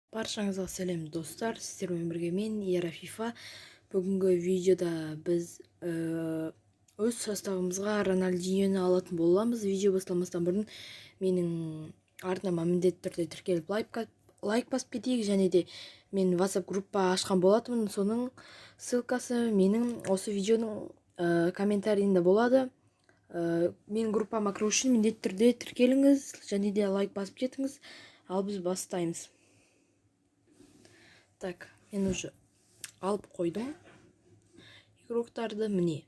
Баршаңызға сәлем достар, сіздермен бірге мен Ерафифа. Бүгінгі видеода біз өз составымызға Рональдиньоны алатын боламыз. Видео бастамастан бұрын менің артыма міндетті түрде тіркеліп лайк басып кетейік, және де мен WhatsApp группа ашқан болатынмын. Соның ссылкасы менің осы видеоның комментарийінде болады. Мен группама кіру үшін міндетті түрде тіркеліңіз және де лайк басып кетіңіз. Ал біз бастаймыз. Так, мен уже алып қойдым игроктарды, міне.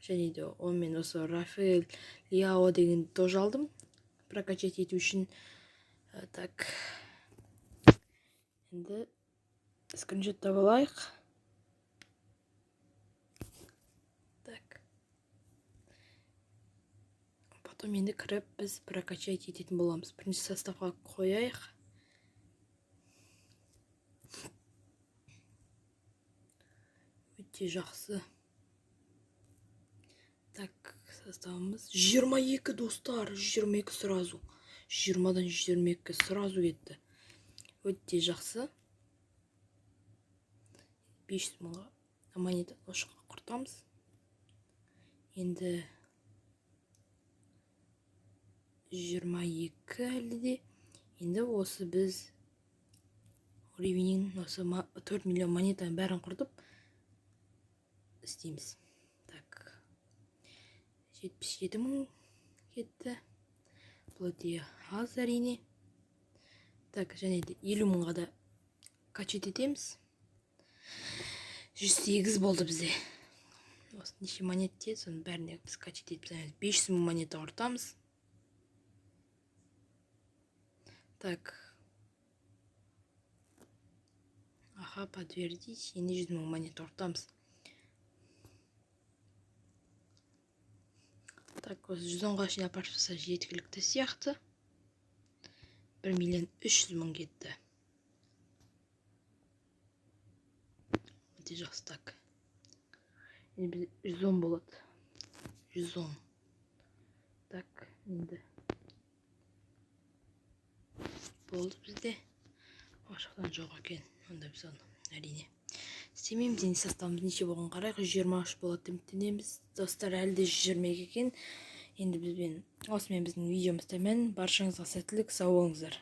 Және де онымен осы Рафаэль Лиао деген тоже алдым прокачать ету үшін. Так, енді скриншоттап алайық. Так, потом енді кіріп біз прокачать ететін боламыз. Бірінші составға қояйық. Өте жақсы. Так, составымыз 22 достар, 22 сразу. 20-дан 22 сразу кетті. Өте жақсы. 500 мыңға монета ошқа құртамыз. Енді 22 әлі де. Енді осы біз уровенің осы 4 миллион монетаның бәрін құртып істейміз. Так, 77 мың кетті. Бұл өте аз әрине. Так, және де 50 мыңға да качет етеміз. 108 болды бізде. Осы неше монет те, соның бәріне біз качет етіп 500 мың монета ортамыз. Так. Аха, подтвердить. Енді 100 мың монета ортамыз. Так, осы 110-ға шейін апарып жасаса жеткілікті сияқты. 1 миллион 300 мың кетті. Өте жақсы. Так. Енді 110 болады. 110. Так, енді болды бізде. Ашықтан жоқ екен. Онда біз оны әрине істемейміз. Енді составымыз неше болған қарайық. 123 болады деп үміттенеміз. Достар, әлі де 120 екен. Енді осымен біздің видеомыз тәмам. Баршаңызға сәттілік, сау болыңыздар.